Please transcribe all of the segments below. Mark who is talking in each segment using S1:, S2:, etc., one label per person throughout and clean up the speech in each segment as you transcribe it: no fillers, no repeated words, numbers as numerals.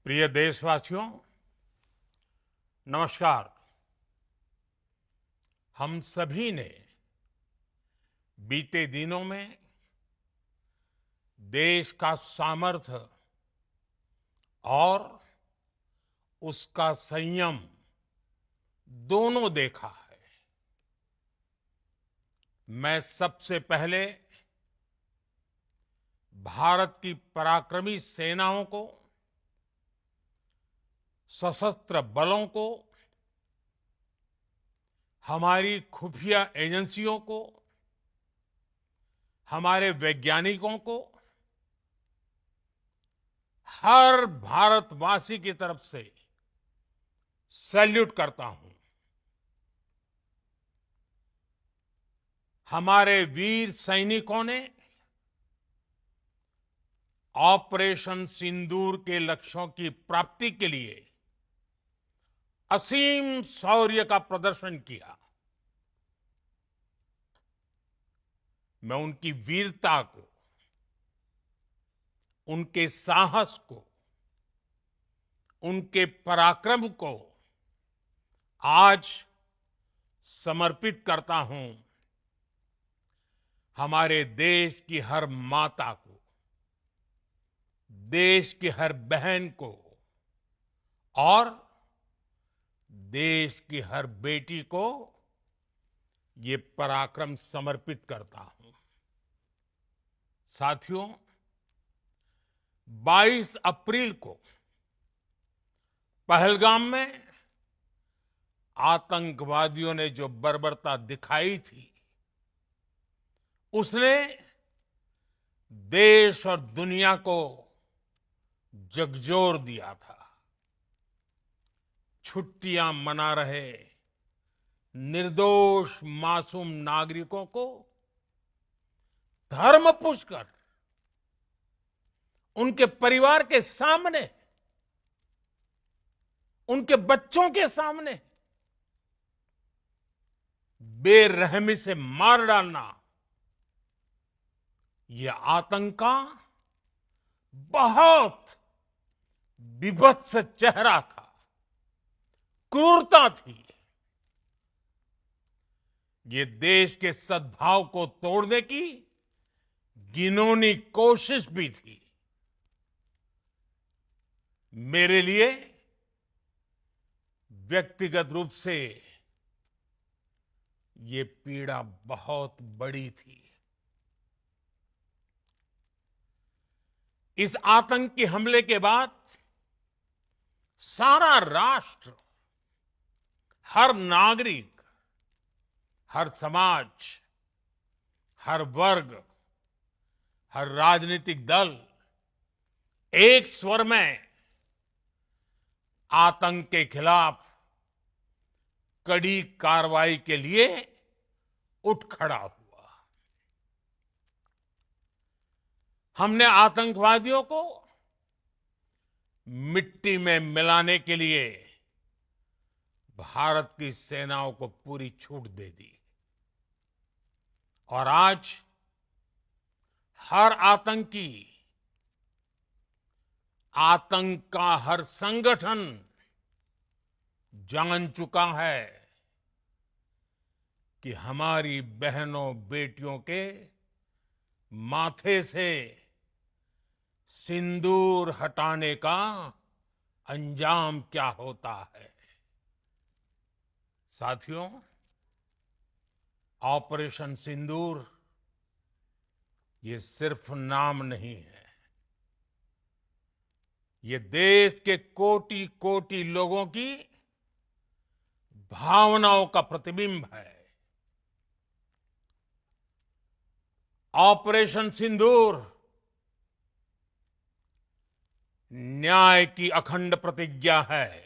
S1: प्रिय देशवासियों, नमस्कार। हम सभी ने बीते दिनों में देश का सामर्थ्य और उसका संयम दोनों देखा है। मैं सबसे पहले भारत की पराक्रमी सेनाओं को, सशस्त्र बलों को, हमारी खुफिया एजेंसियों को, हमारे वैज्ञानिकों को, हर भारतवासी की तरफ से सैल्यूट करता हूं। हमारे वीर सैनिकों ने ऑपरेशन सिंदूर के लक्ष्यों की प्राप्ति के लिए असीम शौर्य का प्रदर्शन किया। मैं उनकी वीरता को, उनके साहस को, उनके पराक्रम को आज समर्पित करता हूं हमारे देश की हर माता को, देश की हर बहन को और देश की हर बेटी को ये पराक्रम समर्पित करता हूं। साथियों, 22 अप्रैल को पहलगाम में आतंकवादियों ने जो बर्बरता दिखाई थी, उसने देश और दुनिया को झकझोर दिया था। छुट्टियां मना रहे निर्दोष मासूम नागरिकों को धर्म पूछकर उनके परिवार के सामने, उनके बच्चों के सामने बेरहमी से मार डालना, यह आतंक का बहुत विभत्स चेहरा था, क्रूरता थी। ये देश के सद्भाव को तोड़ने की घिनौनी कोशिश भी थी। मेरे लिए व्यक्तिगत रूप से ये पीड़ा बहुत बड़ी थी। इस आतंकी हमले के बाद सारा राष्ट्र, हर नागरिक, हर समाज, हर वर्ग, हर राजनीतिक दल एक स्वर में आतंक के खिलाफ कड़ी कार्रवाई के लिए उठ खड़ा हुआ। हमने आतंकवादियों को मिट्टी में मिलाने के लिए भारत की सेनाओं को पूरी छूट दे दी और आज हर आतंकी, आतंक का हर संगठन जान चुका है कि हमारी बहनों बेटियों के माथे से सिंदूर हटाने का अंजाम क्या होता है। साथियों, ऑपरेशन सिंदूर ये सिर्फ नाम नहीं है, ये देश के कोटि कोटि लोगों की भावनाओं का प्रतिबिंब है। ऑपरेशन सिंदूर न्याय की अखंड प्रतिज्ञा है।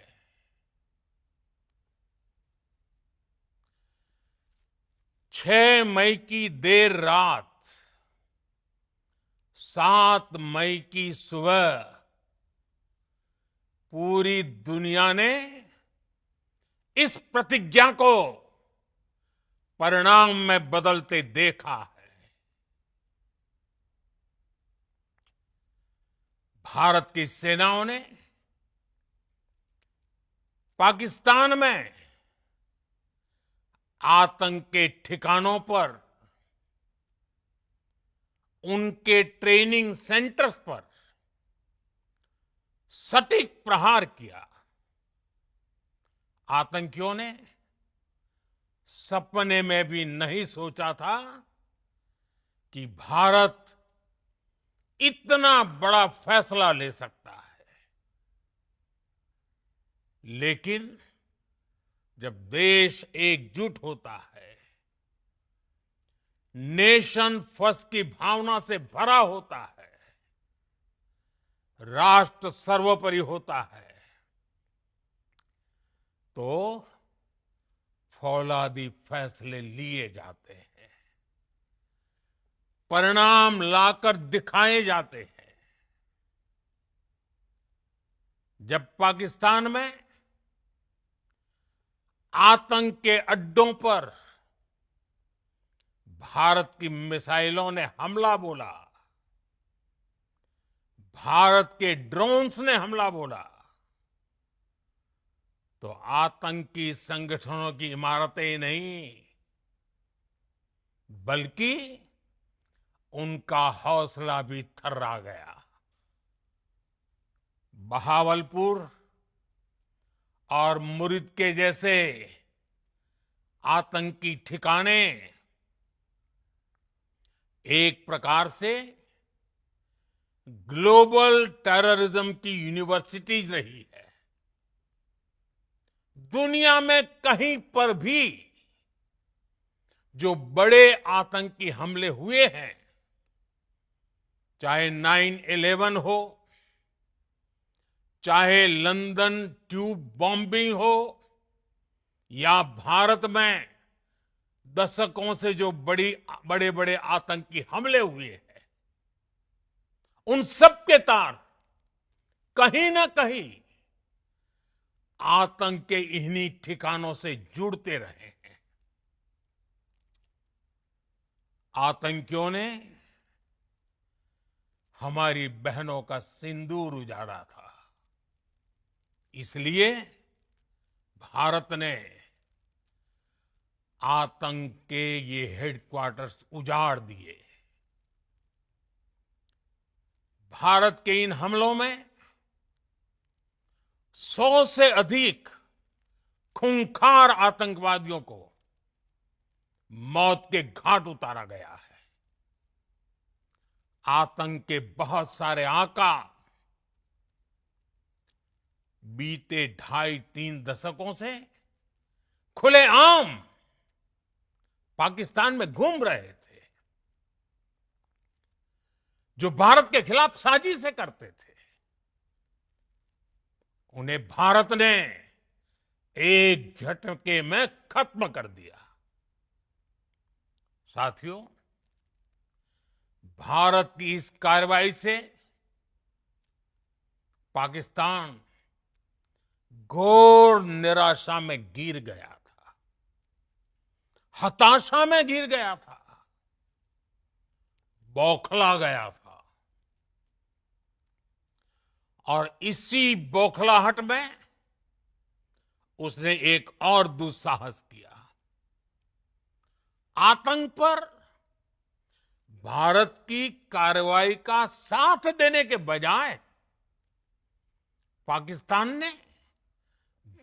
S1: 6 मई की देर रात, 7 मई की सुबह पूरी दुनिया ने इस प्रतिज्ञा को परिणाम में बदलते देखा है। भारत की सेनाओं ने पाकिस्तान में आतंक के ठिकानों पर, उनके ट्रेनिंग सेंटर्स पर सटीक प्रहार किया। आतंकियों ने सपने में भी नहीं सोचा था कि भारत इतना बड़ा फैसला ले सकता है। लेकिन जब देश एकजुट होता है, नेशन फर्स्ट की भावना से भरा होता है, राष्ट्र सर्वोपरि होता है, तो फौलादी फैसले लिए जाते हैं, परिणाम लाकर दिखाए जाते हैं। जब पाकिस्तान में आतंक के अड्डों पर भारत की मिसाइलों ने हमला बोला, भारत के ड्रोन्स ने हमला बोला, तो आतंकी संगठनों की इमारतें नहीं, बल्कि उनका हौसला भी थर्रा गया। बहावलपुर और मुरिद के जैसे आतंकी ठिकाने एक प्रकार से ग्लोबल टेररिज्म की यूनिवर्सिटीज रही है। दुनिया में कहीं पर भी जो बड़े आतंकी हमले हुए हैं, चाहे 9/11 हो, चाहे लंदन ट्यूब बॉम्बिंग हो, या भारत में दशकों से जो बड़े बड़े आतंकी हमले हुए हैं, उन सब के तार कहीं ना कहीं आतंक के इन्हीं ठिकानों से जुड़ते रहे हैं। आतंकियों ने हमारी बहनों का सिंदूर उजाड़ा था, इसलिए भारत ने आतंक के ये हेडक्वार्टर्स उजाड़ दिए। भारत के इन हमलों में 100 से अधिक खूंखार आतंकवादियों को मौत के घाट उतारा गया है। आतंक के बहुत सारे आका बीते 2.5-3 दशकों से खुलेआम पाकिस्तान में घूम रहे थे, जो भारत के खिलाफ साजिशें करते थे। उन्हें भारत ने एक झटके में खत्म कर दिया। साथियों, भारत की इस कार्रवाई से पाकिस्तान घोर निराशा में गिर गया था, हताशा में गिर गया था, बौखला गया था। और इसी बौखलाहट में उसने एक और दुस्साहस किया। आतंक पर भारत की कार्रवाई का साथ देने के बजाय पाकिस्तान ने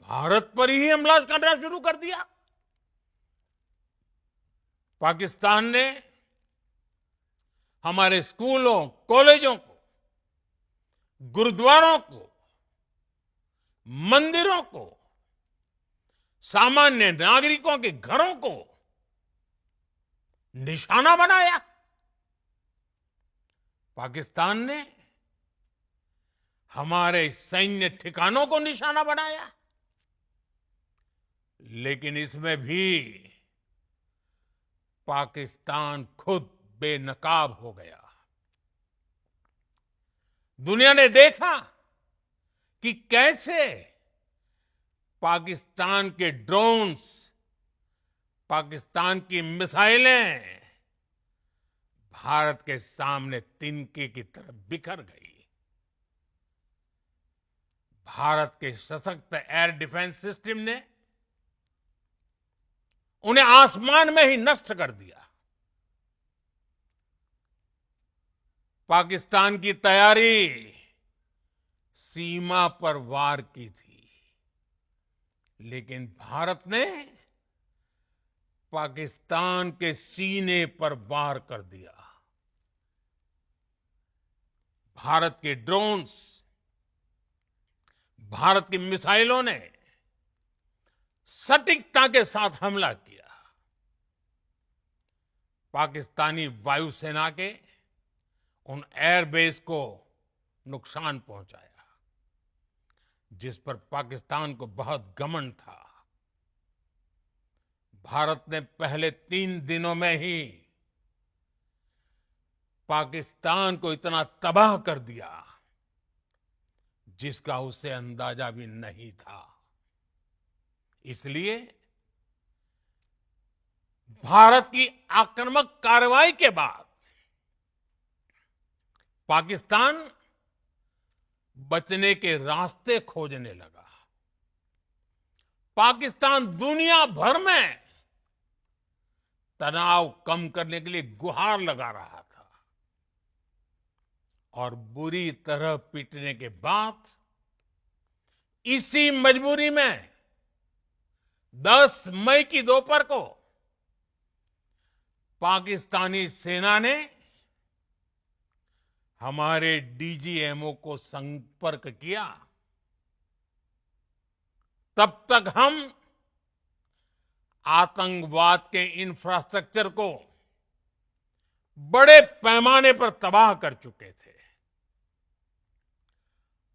S1: भारत पर ही हमला करना शुरू कर दिया। पाकिस्तान ने हमारे स्कूलों, कॉलेजों को, गुरुद्वारों को, मंदिरों को, सामान्य नागरिकों के घरों को निशाना बनाया। पाकिस्तान ने हमारे सैन्य ठिकानों को निशाना बनाया। लेकिन इसमें भी पाकिस्तान खुद बेनकाब हो गया। दुनिया ने देखा कि कैसे पाकिस्तान के ड्रोन्स, पाकिस्तान की मिसाइलें भारत के सामने तिनके की तरफ बिखर गई। भारत के सशक्त एयर डिफेंस सिस्टम ने उन्हें आसमान में ही नष्ट कर दिया। पाकिस्तान की तैयारी सीमा पर वार की थी, लेकिन भारत ने पाकिस्तान के सीने पर वार कर दिया। भारत के ड्रोन्स, भारत की मिसाइलों ने सटीकता के साथ हमला किया। पाकिस्तानी वायुसेना के उन एयरबेस को नुकसान पहुंचाया, जिस पर पाकिस्तान को बहुत घमंड था। भारत ने पहले 3 दिनों में ही पाकिस्तान को इतना तबाह कर दिया जिसका उसे अंदाजा भी नहीं था। इसलिए भारत की आक्रामक कार्रवाई के बाद पाकिस्तान बचने के रास्ते खोजने लगा। पाकिस्तान दुनिया भर में तनाव कम करने के लिए गुहार लगा रहा था, और बुरी तरह पीटने के बाद इसी मजबूरी में 10 मई की दोपहर को पाकिस्तानी सेना ने हमारे डीजीएमओ को संपर्क किया। तब तक हम आतंकवाद के इंफ्रास्ट्रक्चर को बड़े पैमाने पर तबाह कर चुके थे।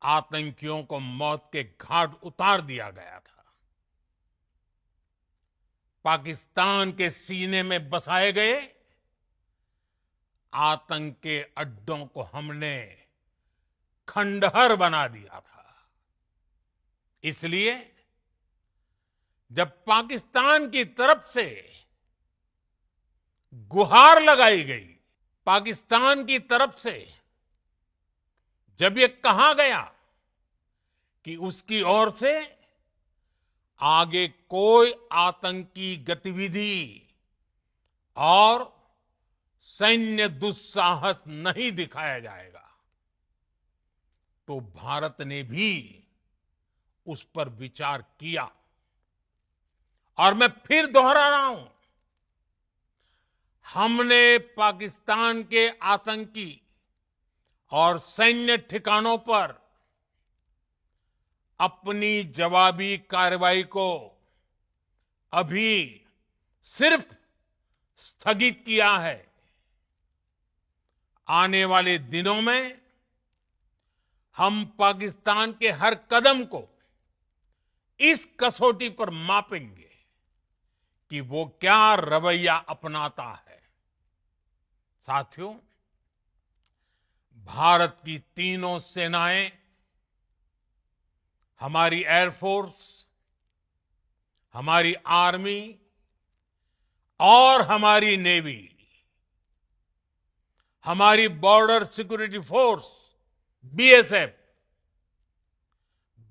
S1: आतंकियों को मौत के घाट उतार दिया गया था। पाकिस्तान के सीने में बसाए गए आतंक के अड्डों को हमने खंडहर बना दिया था। इसलिए जब पाकिस्तान की तरफ से गुहार लगाई गई, पाकिस्तान की तरफ से जब ये कहा गया कि उसकी ओर से आगे कोई आतंकी गतिविधि और सैन्य दुस्साहस नहीं दिखाया जाएगा, तो भारत ने भी उस पर विचार किया। और मैं फिर दोहरा रहा हूं, हमने पाकिस्तान के आतंकी और सैन्य ठिकानों पर अपनी जवाबी कार्रवाई को अभी सिर्फ स्थगित किया है। आने वाले दिनों में हम पाकिस्तान के हर कदम को इस कसौटी पर मापेंगे कि वो क्या रवैया अपनाता है। साथियों, भारत की तीनों सेनाएं, हमारी एयरफोर्स, हमारी आर्मी और हमारी नेवी, हमारी border security force BSF,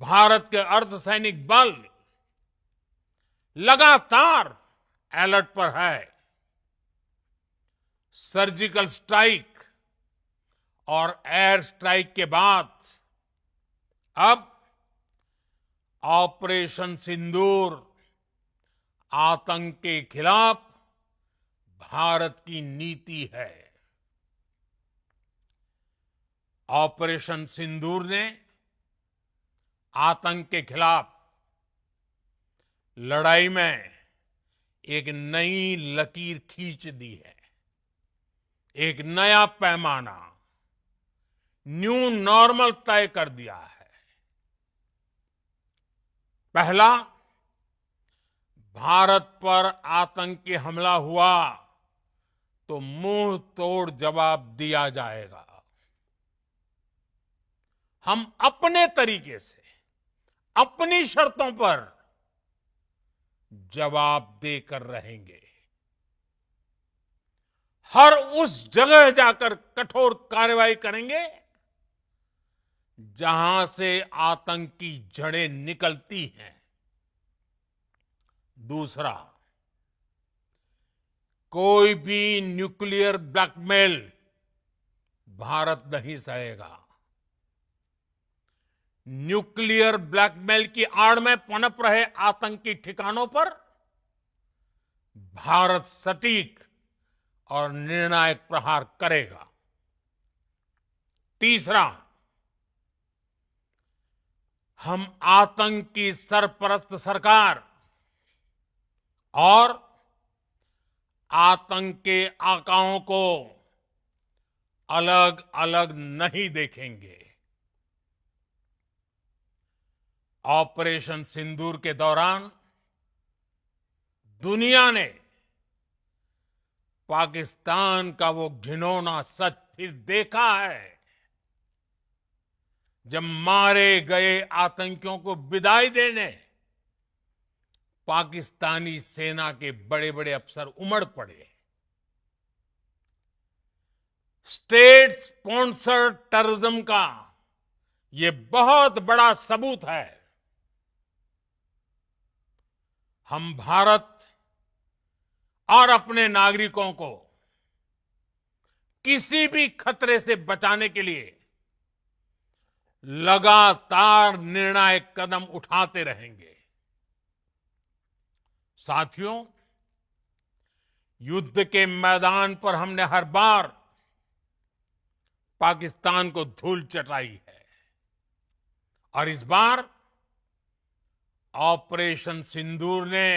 S1: Bharat के अर्धसैनिक बल लगातार अलर्ट पर है। सर्जिकल स्ट्राइक और एयर स्ट्राइक के बाद अब ऑपरेशन सिंदूर आतंक के खिलाफ भारत की नीति है। ऑपरेशन सिंदूर ने आतंक के खिलाफ लड़ाई में एक नई लकीर खींच दी है। एक नया पैमाना, न्यू नॉर्मल तय कर दिया है। पहला, भारत पर आतंकी हमला हुआ तो मुंह तोड़ जवाब दिया जाएगा। हम अपने तरीके से, अपनी शर्तों पर जवाब देकर रहेंगे। हर उस जगह जाकर कठोर कार्रवाई करेंगे जहां से आतंक की जड़ें निकलती हैं। दूसरा, कोई भी न्यूक्लियर ब्लैकमेल भारत नहीं सहेगा। न्यूक्लियर ब्लैकमेल की आड़ में पनप रहे आतंकी ठिकानों पर भारत सटीक और निर्णायक प्रहार करेगा। तीसरा, हम आतंक की सरपरस्त सरकार और आतंक के आकाओं को अलग अलग नहीं देखेंगे। ऑपरेशन सिंदूर के दौरान दुनिया ने पाकिस्तान का वो घिनौना सच फिर देखा है, जब मारे गए आतंकियों को विदाई देने पाकिस्तानी सेना के बड़े बड़े अफसर उमड़ पड़े। स्टेट स्पॉन्सर्ड टेररिज्म का ये बहुत बड़ा सबूत है। हम भारत और अपने नागरिकों को किसी भी खतरे से बचाने के लिए लगातार निर्णायक कदम उठाते रहेंगे। साथियों, युद्ध के मैदान पर हमने हर बार पाकिस्तान को धूल चटाई है और इस बार ऑपरेशन सिंदूर ने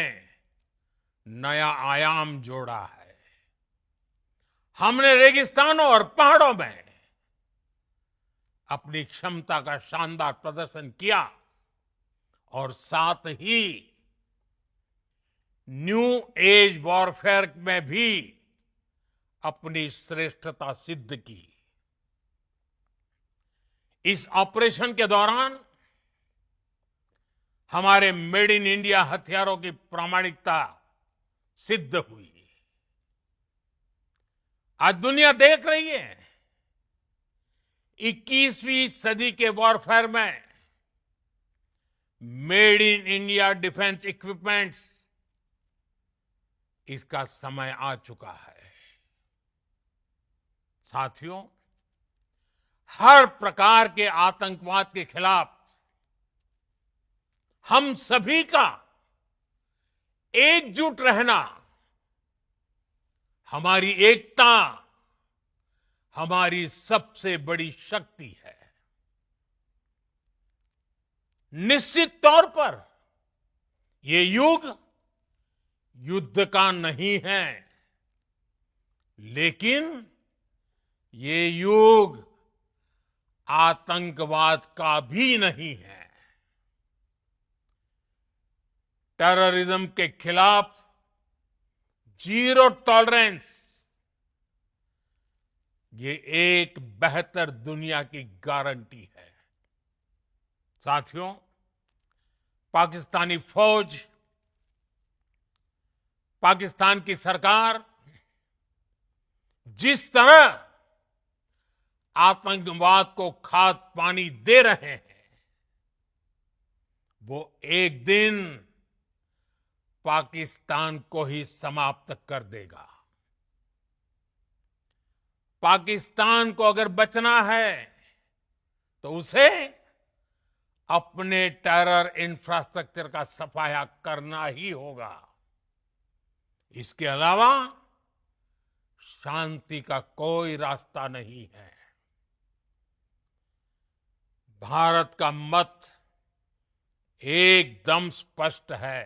S1: नया आयाम जोड़ा है। हमने रेगिस्तानों और पहाड़ों में अपनी क्षमता का शानदार प्रदर्शन किया और साथ ही न्यू एज वॉरफेयर में भी अपनी श्रेष्ठता सिद्ध की। इस ऑपरेशन के दौरान हमारे मेड इन इंडिया हथियारों की प्रामाणिकता सिद्ध हुई। आज दुनिया देख रही है 21वीं सदी के वॉरफेयर में made in India defence equipments, इसका समय आ चुका है। साथियों, हर प्रकार के आतंकवाद के खिलाफ हम सभी का एकजुट रहना, हमारी एकता हमारी सबसे बड़ी शक्ति है। निश्चित तौर पर ये युग युद्ध का नहीं है, लेकिन ये युग आतंकवाद का भी नहीं है। टेररिज्म के खिलाफ जीरो टॉलरेंस, ये एक बेहतर दुनिया की गारंटी है। साथियों, पाकिस्तानी फौज, पाकिस्तान की सरकार जिस तरह आतंकवाद को खाद पानी दे रहे हैं, वो एक दिन पाकिस्तान को ही समाप्त कर देगा। पाकिस्तान को अगर बचना है तो उसे अपने टेरर इंफ्रास्ट्रक्चर का सफाया करना ही होगा। इसके अलावा शांति का कोई रास्ता नहीं है। भारत का मत एकदम स्पष्ट है।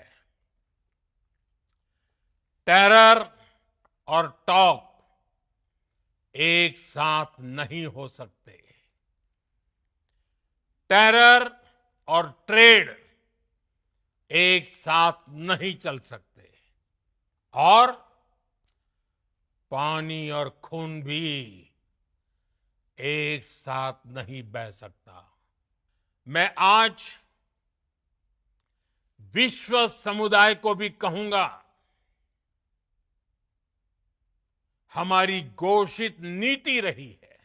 S1: टेरर और टॉक एक साथ नहीं हो सकते। टेरर और ट्रेड एक साथ नहीं चल सकते और पानी और खून भी एक साथ नहीं बह सकता। मैं आज विश्व समुदाय को भी कहूंगा, हमारी घोषित नीति रही है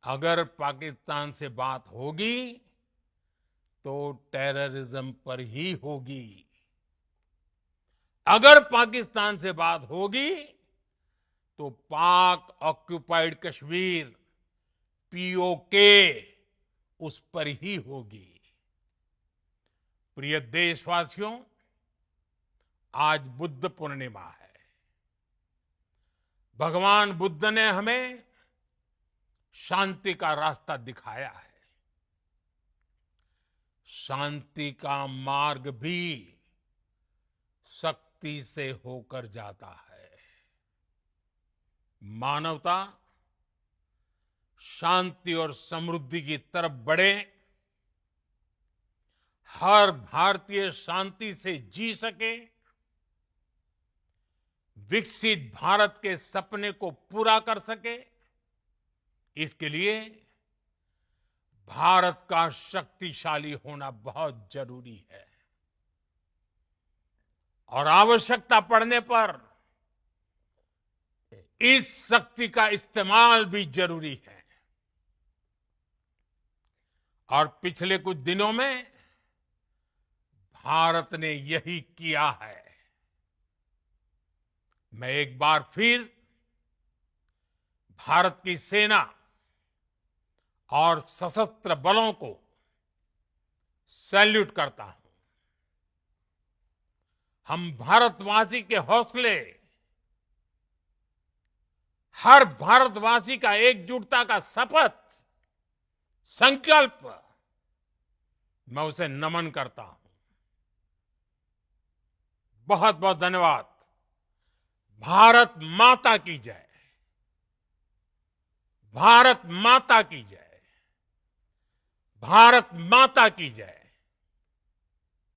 S1: अगर पाकिस्तान से बात होगी तो टेररिज्म पर ही होगी। अगर पाकिस्तान से बात होगी तो पाक ऑक्युपाइड कश्मीर पीओके उस पर ही होगी। प्रिय देशवासियों, आज बुद्ध पूर्णिमा है। भगवान बुद्ध ने हमें शांति का रास्ता दिखाया है। शांति का मार्ग भी शक्ति से होकर जाता है। मानवता शांति और समृद्धि की तरफ बढ़े, हर भारतीय शांति से जी सके, विकसित भारत के सपने को पूरा कर सके, इसके लिए भारत का शक्तिशाली होना बहुत जरूरी है। और आवश्यकता पड़ने पर इस शक्ति का इस्तेमाल भी जरूरी है। और पिछले कुछ दिनों में भारत ने यही किया है। मैं एक बार फिर भारत की सेना और सशस्त्र बलों को सैल्यूट करता हूं। हम भारतवासी के हौसले, हर भारतवासी का एकजुटता का शपथ, संकल्प, मैं उसे नमन करता हूं। बहुत बहुत धन्यवाद। भारत माता की जय। भारत माता की जय। भारत माता की जय।